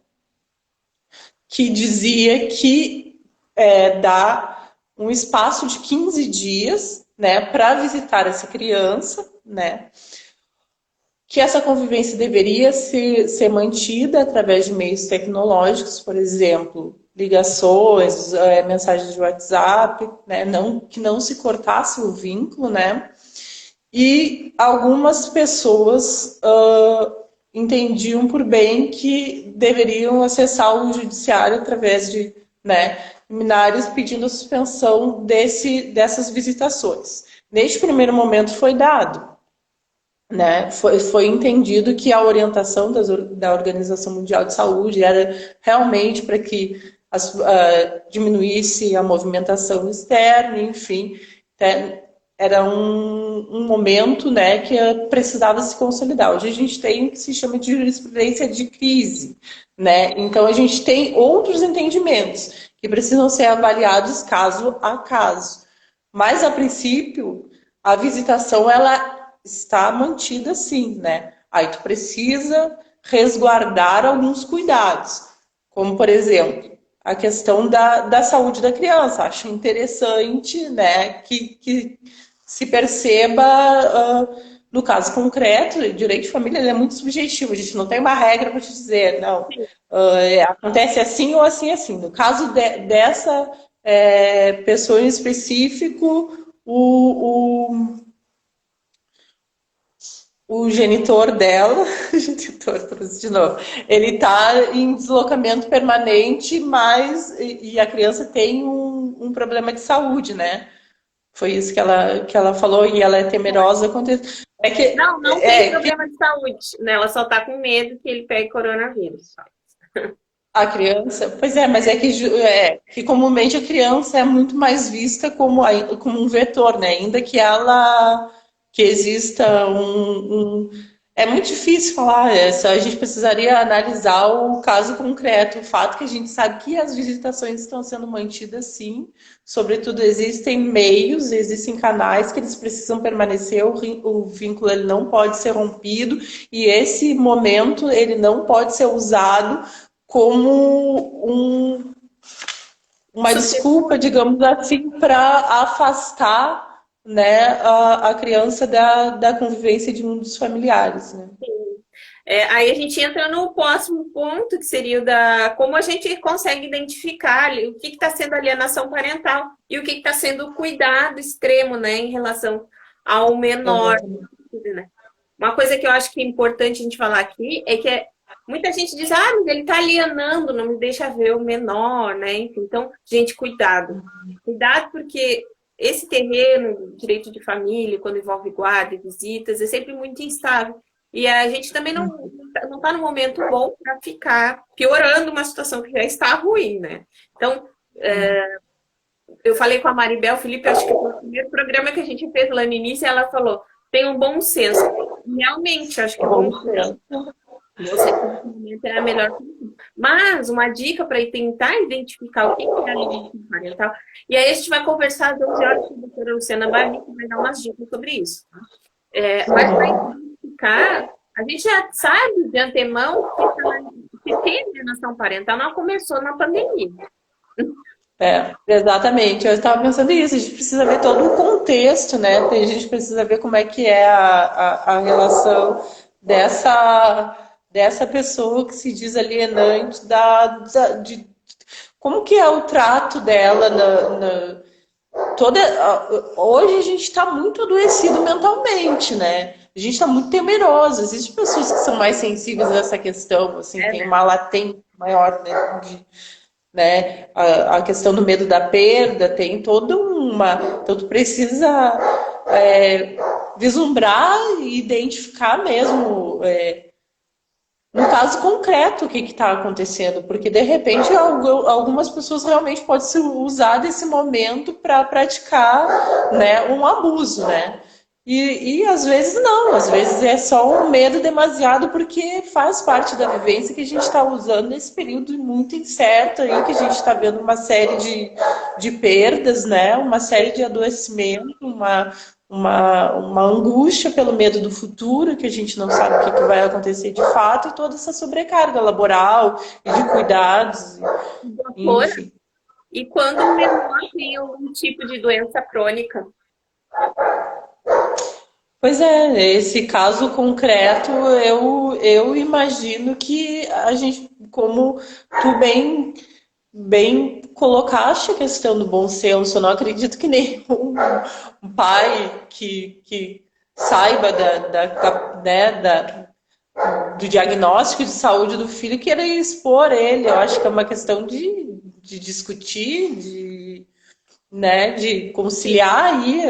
que dizia que dá um espaço de 15 dias, né, para visitar essa criança, né, que essa convivência deveria ser mantida através de meios tecnológicos, por exemplo, ligações, mensagens de WhatsApp, né, que não se cortasse o vínculo, né, e algumas pessoas entendiam por bem que deveriam acessar o judiciário através de limiнаres pedindo a suspensão dessas visitações. Neste primeiro momento foi dado, né? Foi entendido que a orientação da Organização Mundial de Saúde era realmente para que diminuísse a movimentação externa, enfim, era um momento, né, que precisava se consolidar. Hoje a gente tem o que se chama de jurisprudência de crise, né? Então a gente tem outros entendimentos que precisam ser avaliados caso a caso. Mas a princípio a visitação ela está mantida sim, né? Aí tu precisa resguardar alguns cuidados, como por exemplo a questão da saúde da criança. Acho interessante, né, que se perceba, no caso concreto, o direito de família é muito subjetivo, a gente não tem uma regra para te dizer, não, acontece assim ou assim, assim. No caso dessa pessoa em específico, o genitor dela, de novo, ele está em deslocamento permanente, e a criança tem um problema de saúde, né? Foi isso que ela falou, e ela é temerosa quanto isso. Não tem problema de saúde, né? Ela só tá com medo que ele pegue coronavírus. A criança, pois é, mas que comumente a criança é muito mais vista como um vetor, né? Ainda que exista é muito difícil falar, a gente precisaria analisar o caso concreto, o fato que a gente sabe que as visitações estão sendo mantidas sim, sobretudo existem meios, existem canais que eles precisam permanecer, o vínculo ele não pode ser rompido, e esse momento ele não pode ser usado como uma desculpa, digamos assim, para afastar, né, a criança da convivência de um dos familiares, né? Aí a gente entra no próximo ponto, que seria o como a gente consegue identificar o que está sendo alienação parental e o que está sendo cuidado extremo, né, em relação ao menor. Né? Uma coisa que eu acho que é importante a gente falar aqui é que muita gente diz, mas ele está alienando, não me deixa ver o menor, né? Então, gente, cuidado. Cuidado porque esse terreno, direito de família, quando envolve guarda e visitas, é sempre muito instável. E a gente também não está no momento bom para ficar piorando uma situação que já está ruim, né? Então, eu falei com a Maribel Felipe, acho que foi o primeiro programa que a gente fez lá no início, e ela falou, tem um bom senso. Realmente, acho que é bom senso. Você momento é a melhor solução. Mas uma dica para tentar identificar o que é alienação parental. E aí a gente vai conversar às 11 horas com a doutora Luciana Barni, que vai dar umas dicas sobre isso. Mas para identificar, a gente já sabe de antemão que tem alienação parental não começou na pandemia. Exatamente. Eu estava pensando nisso. A gente precisa ver todo o contexto, né? A gente precisa ver como é que é a relação dessa pessoa que se diz alienante, de como que é o trato dela hoje a gente está muito adoecido mentalmente, né? A gente está muito temeroso. Existem pessoas que são mais sensíveis a essa questão, assim, tem uma latência maior, né? A questão do medo da perda tem toda uma. Então, tu precisa vislumbrar e identificar mesmo, no caso concreto, o que está acontecendo, porque de repente algumas pessoas realmente podem se usar desse momento para praticar, né, um abuso, né? E às vezes não, às vezes é só um medo demasiado, porque faz parte da vivência que a gente está usando nesse período muito incerto aí, que a gente está vendo uma série de perdas, né? Uma série de adoecimento, uma angústia pelo medo do futuro, que a gente não sabe o que vai acontecer de fato, e toda essa sobrecarga laboral e de cuidados. Enfim. E quando o menor tem algum tipo de doença crônica? Pois é, esse caso concreto, eu imagino que a gente, como tu bem colocaste a questão do bom senso, eu não acredito que nenhum pai que saiba do diagnóstico de saúde do filho queira expor ele. Eu acho que é uma questão de discutir, de conciliar aí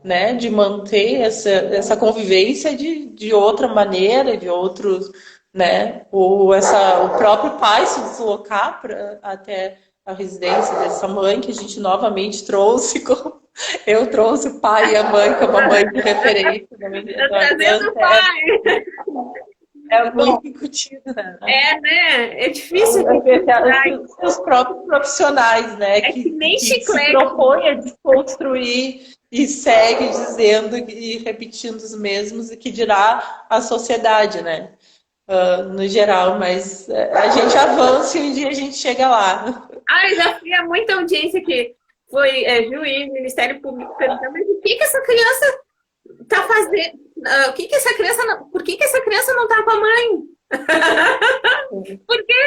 né, de manter essa convivência de outra maneira, de outros, né, ou o próprio pai se deslocar até a residência dessa mãe que a gente novamente trouxe, eu trouxe o pai e a mãe, que é uma mãe de referência. Trazendo o pai! É muito incutido, né? Né? É difícil. Os próprios profissionais, né? Que nem que se propõem a desconstruir e segue dizendo e repetindo os mesmos, e que dirá a sociedade, né? No geral, mas a gente avança e um dia a gente chega lá. Já fui a muita audiência que foi juiz, Ministério Público perguntando, mas o que essa criança tá fazendo? Por que essa criança não tá com a mãe? Por quê?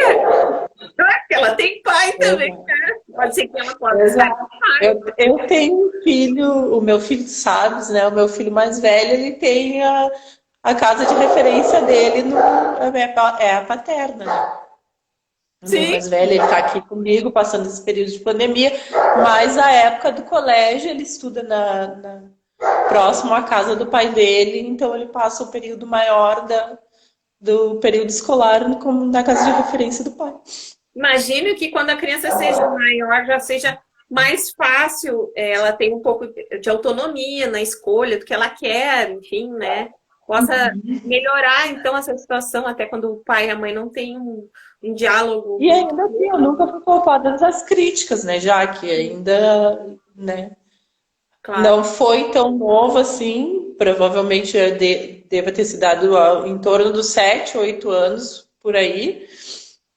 Porque ela tem pai também, né? Pode ser que ela possa estar com pai. Eu tenho um filho, o meu filho Sabes, né? O meu filho mais velho, ele tem a casa de referência dele é a paterna, né? O meu mais velho, ele está aqui comigo, passando esse período de pandemia, mas a época do colégio, ele estuda próximo à casa do pai dele, então ele passa o período maior do período escolar na casa de referência do pai. Imagino que quando a criança seja maior, já seja mais fácil, ela tem um pouco de autonomia na escolha do que ela quer, enfim, né? Possa melhorar, então, essa situação, até quando o pai e a mãe não têm um diálogo. E ainda assim, eu nunca fui poupada das críticas, né? Já que ainda, né? Claro. Não foi tão novo assim, provavelmente deva ter se dado em torno dos 7, 8 anos, por aí,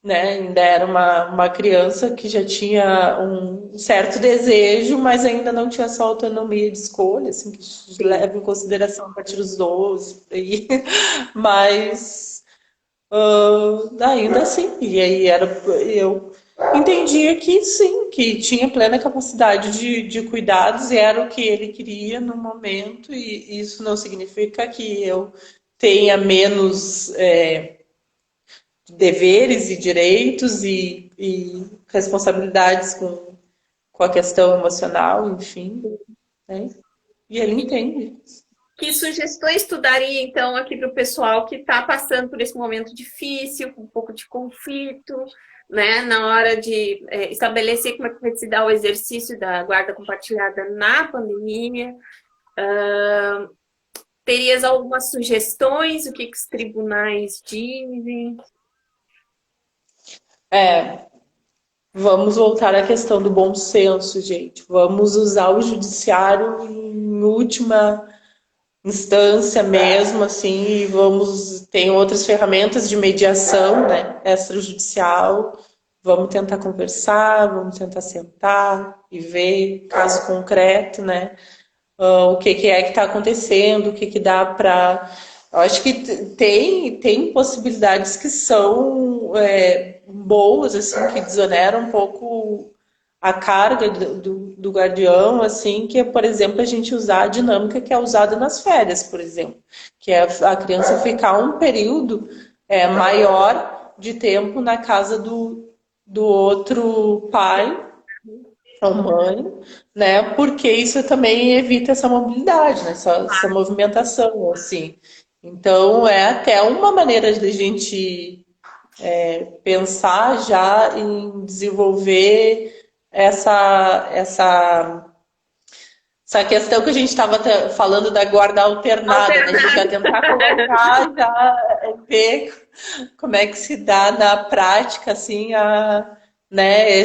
né? Ainda era uma criança que já tinha um certo desejo, mas ainda não tinha essa autonomia de escolha, assim, que leva em consideração a partir dos 12, por aí. Mas ainda assim, e aí eu entendia que sim, que tinha plena capacidade de cuidados e era o que ele queria no momento, e isso não significa que eu tenha menos deveres e direitos e responsabilidades com a questão emocional, enfim, né? E ele entende. Que sugestões tu daria, então, aqui para o pessoal que está passando por esse momento difícil, com um pouco de conflito, né? Na hora de estabelecer como é que vai se dar o exercício da guarda compartilhada na pandemia. Terias algumas sugestões? O que os tribunais dizem? Vamos voltar à questão do bom senso, gente. Vamos usar o judiciário em última instância mesmo, assim, e tem outras ferramentas de mediação, né, extrajudicial. Vamos tentar conversar, vamos tentar sentar e ver caso concreto, né, o que é que está acontecendo, o que dá para... Eu acho que tem possibilidades que são boas, assim, que desoneram um pouco a carga do guardião, assim, que é, por exemplo, a gente usar a dinâmica que é usada nas férias, por exemplo, que é a criança ficar um período maior de tempo na casa do outro pai ou mãe, né? Porque isso também evita essa mobilidade, né? Essa movimentação, assim. Então, é até uma maneira de a gente pensar já em desenvolver essa questão que a gente estava falando da guarda alternada, né? A gente vai tentar colocar, já ver como é que se dá na prática, assim, né,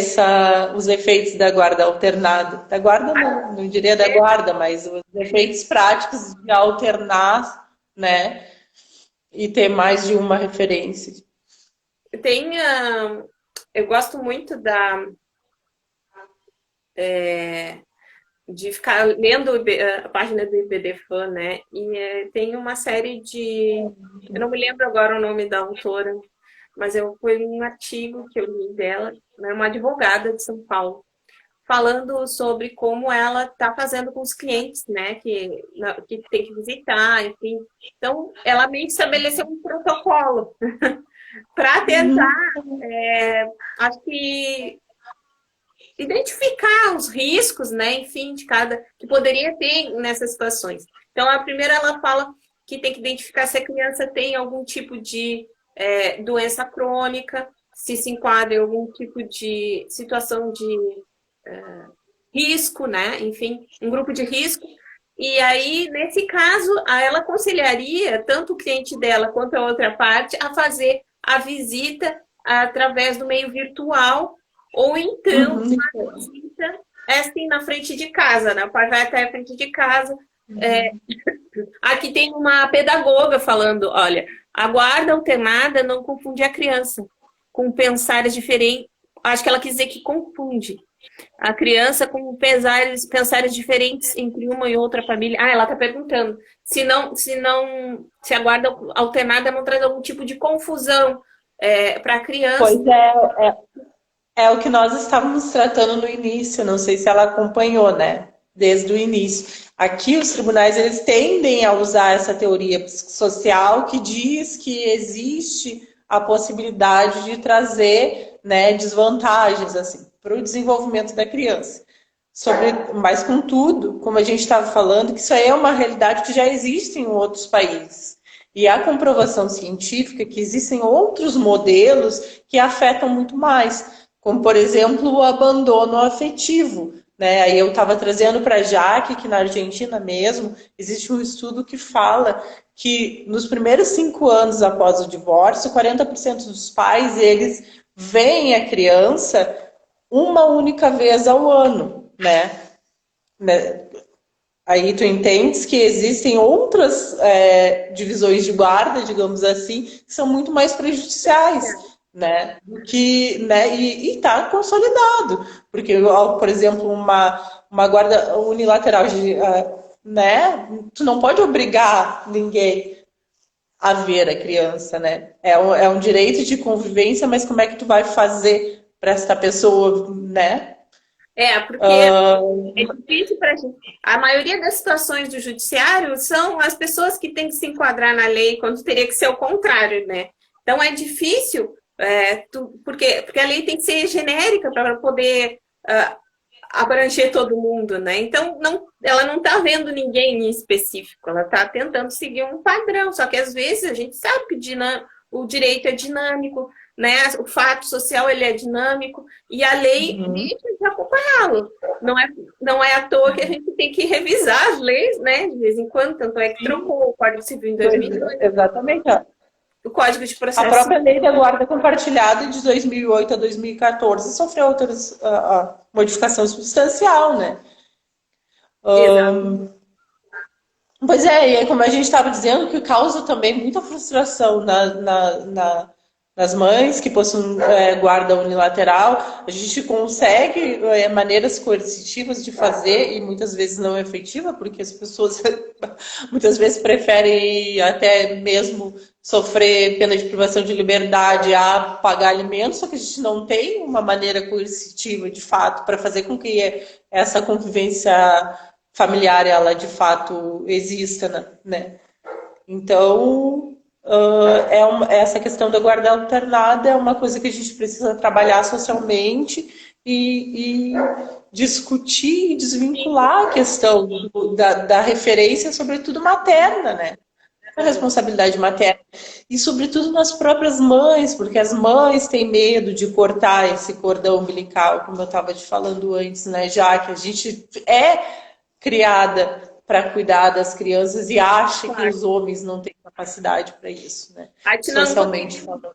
os efeitos da guarda alternada. Da guarda não diria da guarda, mas os efeitos práticos de alternar, né, e ter mais de uma referência. Eu gosto muito de ficar lendo a página do IBDFAN, né? E tem uma série eu não me lembro agora o nome da autora, mas foi um artigo que eu li dela, né, uma advogada de São Paulo, falando sobre como ela está fazendo com os clientes, né, que tem que visitar, enfim. Então, ela meio que estabeleceu um protocolo para tentar, acho que, identificar os riscos, né, enfim, que poderia ter nessas situações. Então, a primeira, ela fala que tem que identificar se a criança tem algum tipo de doença crônica, se enquadra em algum tipo de situação de risco, né? Enfim, um grupo de risco. E aí, nesse caso, ela aconselharia tanto o cliente dela quanto a outra parte a fazer a visita através do meio virtual ou então uma visita assim na frente de casa, né? O pai vai até a frente de casa. Aqui tem uma pedagoga falando, olha, a guarda alternada não confunde a criança com pensares diferentes. Acho que ela quis dizer que confunde a criança com pensares diferentes entre uma e outra família. Ela está perguntando se a guarda alternada não traz algum tipo de confusão para a criança. Pois é o que nós estávamos tratando no início, não sei se ela acompanhou, né? Desde o início. Aqui os tribunais eles tendem a usar essa teoria social que diz que existe a possibilidade de trazer, né, desvantagens assim, para o desenvolvimento da criança. Mas, contudo, como a gente estava falando, que isso aí é uma realidade que já existe em outros países. E há comprovação científica que existem outros modelos que afetam muito mais, como, por exemplo, o abandono afetivo. Né? Aí eu estava trazendo para a Jaque que na Argentina mesmo existe um estudo que fala que nos primeiros 5 anos após o divórcio, 40% dos pais eles veem a criança uma única vez ao ano, né? Aí tu entendes que existem outras divisões de guarda, digamos assim, que são muito mais prejudiciais, né? E está consolidado. Porque, por exemplo, uma guarda unilateral, né? Tu não pode obrigar ninguém a ver a criança, né? É um direito de convivência, mas como é que tu vai fazer para essa pessoa, né? Porque é difícil para a gente. A maioria das situações do judiciário são as pessoas que têm que se enquadrar na lei, quando teria que ser o contrário, né? Então é difícil, porque a lei tem que ser genérica para poder abranger todo mundo, né? Então, ela não está vendo ninguém em específico, ela está tentando seguir um padrão, só que às vezes a gente sabe que o direito é dinâmico, né? O fato social ele é dinâmico e a lei deixa de acompanhá-lo. Não é à toa que a gente tem que revisar as leis, né? De vez em quando, tanto é que trocou o Código Civil em 2002. Exatamente. O Código de Processo. A própria lei da guarda compartilhada de 2008 a 2014 sofreu outras modificação substancial, né? Pois é, e aí, como a gente estava dizendo, que causa também muita frustração nas mães que possuem guarda unilateral. A gente consegue maneiras coercitivas de fazer e muitas vezes não é efetiva, porque as pessoas muitas vezes preferem até mesmo sofrer pena de privação de liberdade a pagar alimentos, só que a gente não tem uma maneira coercitiva de fato para fazer com que essa convivência familiar ela de fato exista, né? Então essa questão da guarda alternada é uma coisa que a gente precisa trabalhar socialmente e discutir e desvincular a questão da referência, sobretudo materna, né? A responsabilidade materna e sobretudo nas próprias mães, porque as mães têm medo de cortar esse cordão umbilical, como eu estava te falando antes, né? Já que a gente é criada para cuidar das crianças e acha que os homens não têm capacidade para isso, né? Socialmente falando.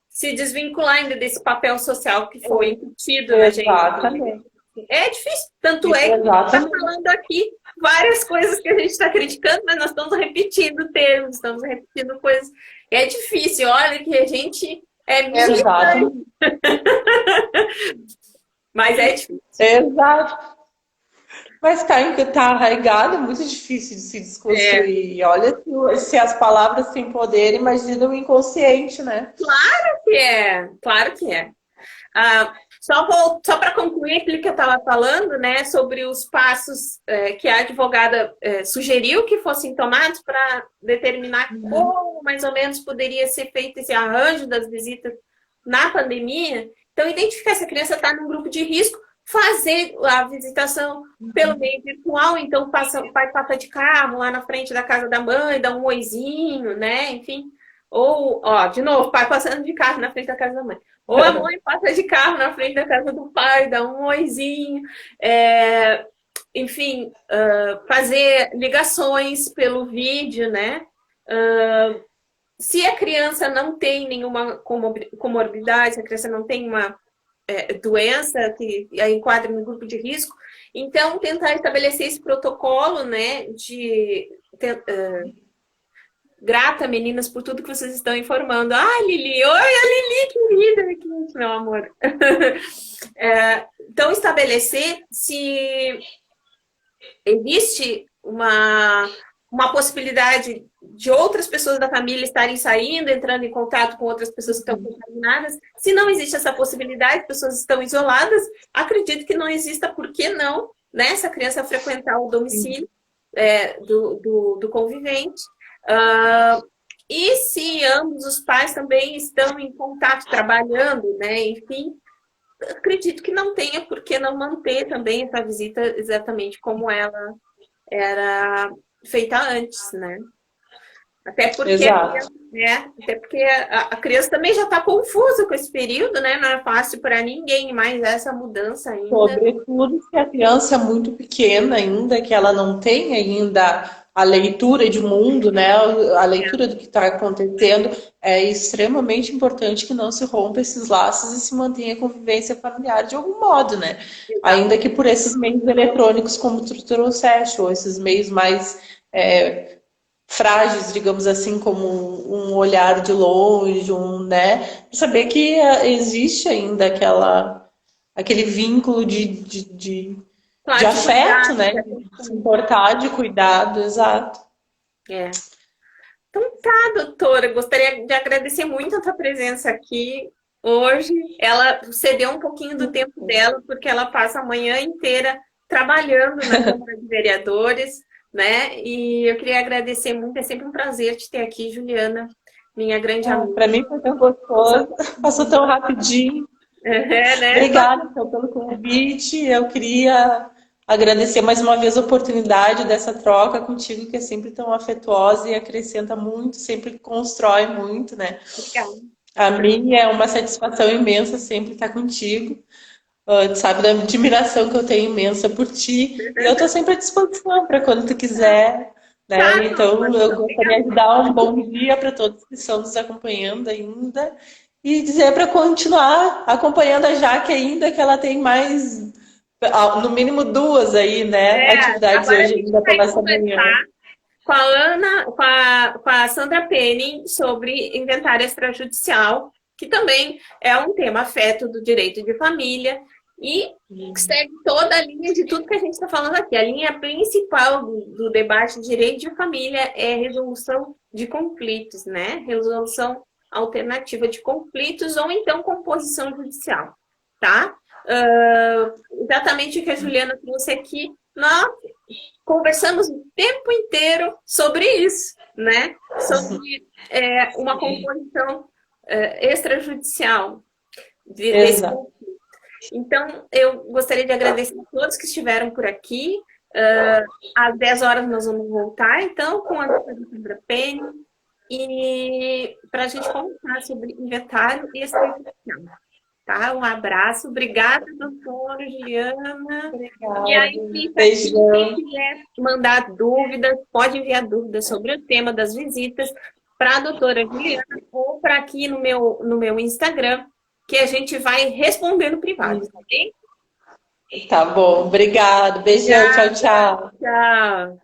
Se desvincular ainda desse papel social que foi incutido na gente. Exatamente. É difícil, tanto é que a gente está falando aqui várias coisas que a gente está criticando, mas nós estamos repetindo termos, estamos repetindo coisas. É difícil, olha que a gente é militante. Mas é difícil. Exato. Mas está arraigado, é muito difícil de se desconstruir. Olha, se as palavras têm poder, imagina o inconsciente, né? Claro que é, claro que é. Só para concluir aquilo que eu estava falando, né, sobre os passos que a advogada sugeriu que fossem tomados para determinar como mais ou menos poderia ser feito esse arranjo das visitas na pandemia. Então, identificar se a criança está num grupo de risco, fazer a visitação pelo meio virtual, então o pai passa de carro lá na frente da casa da mãe, dá um oizinho, né, enfim. Ou, de novo, pai passando de carro na frente da casa da mãe. Ou a mãe passa de carro na frente da casa do pai, dá um oizinho. Enfim, fazer ligações pelo vídeo, né? Se a criança não tem nenhuma comorbidade, se a criança não tem uma doença que a enquadra no grupo de risco, então tentar estabelecer esse protocolo, né, grata, meninas, por tudo que vocês estão informando. Lili, oi, a Lili, querida, aqui, meu amor. Então, estabelecer se existe uma possibilidade de outras pessoas da família estarem saindo, entrando em contato com outras pessoas que estão contaminadas. Se não existe essa possibilidade, pessoas estão isoladas, acredito que não exista, por que não, né, essa criança frequentar o domicílio do convivente. E se ambos os pais também estão em contato, trabalhando, né, enfim, acredito que não tenha por que não manter também essa visita exatamente como ela era feita antes, né? Até porque a criança também já está confusa com esse período, né? Não é fácil para ninguém, mas essa mudança ainda... Sobretudo se a criança é muito pequena ainda, que ela não tem ainda a leitura de mundo, né? A leitura do que está acontecendo, é extremamente importante que não se rompa esses laços e se mantenha a convivência familiar de algum modo, né? Exato. Ainda que por esses meios eletrônicos, como tu trouxeste, ou esses meios mais frágeis, digamos assim, como um olhar de longe, né? Saber que existe ainda aquele vínculo de afeto, cuidado, né? De se importar, de cuidado, exato. Então tá, doutora, gostaria de agradecer muito a tua presença aqui hoje. Ela cedeu um pouquinho do tempo dela, porque ela passa a manhã inteira trabalhando na Câmara de Vereadores, né? E eu queria agradecer muito, é sempre um prazer te ter aqui, Juliana, minha grande amiga. Para mim foi tão gostoso, passou tão rapidinho. É, né? Obrigada, então, pelo convite. Eu queria agradecer mais uma vez a oportunidade dessa troca contigo, que é sempre tão afetuosa e acrescenta muito, sempre constrói muito, né? Obrigada. A mim é uma satisfação imensa sempre estar contigo. Tu sabe da admiração que eu tenho imensa por ti. E eu estou sempre à disposição para quando tu quiser, Tá, né? Então, eu obrigada. gostaria de dar um bom dia para todos que estão nos acompanhando ainda e dizer para continuar acompanhando a Jaque ainda, que ela tem mais, no mínimo duas aí, né? Atividades Agora a hoje gente ainda vai pela manhã. conversar com a Ana, com a Sandra Penning sobre inventário extrajudicial, que também é um tema afeto do direito de família e segue toda a linha de tudo que a gente está falando aqui. A linha principal do debate de direito de família é resolução de conflitos, né? Resolução alternativa de conflitos ou então composição judicial, tá? Exatamente o que a Juliana trouxe aqui. Nós conversamos o tempo inteiro sobre isso, né? Sobre uma composição extrajudicial desse conflito. Então, eu gostaria de agradecer a todos que estiveram por aqui. Às 10 horas nós vamos voltar, então, com a doutora Sandra Penny, e para a gente conversar sobre inventário e extrajudicial. Tá? Um abraço. Obrigada, doutora Juliana. Obrigada. E aí, quem quiser mandar dúvidas, pode enviar dúvidas sobre o tema das visitas para a doutora Juliana ou para aqui no meu Instagram, que a gente vai responder no privado, tá bem? Tá bom, obrigado. Beijão, tchau, tchau. Tchau.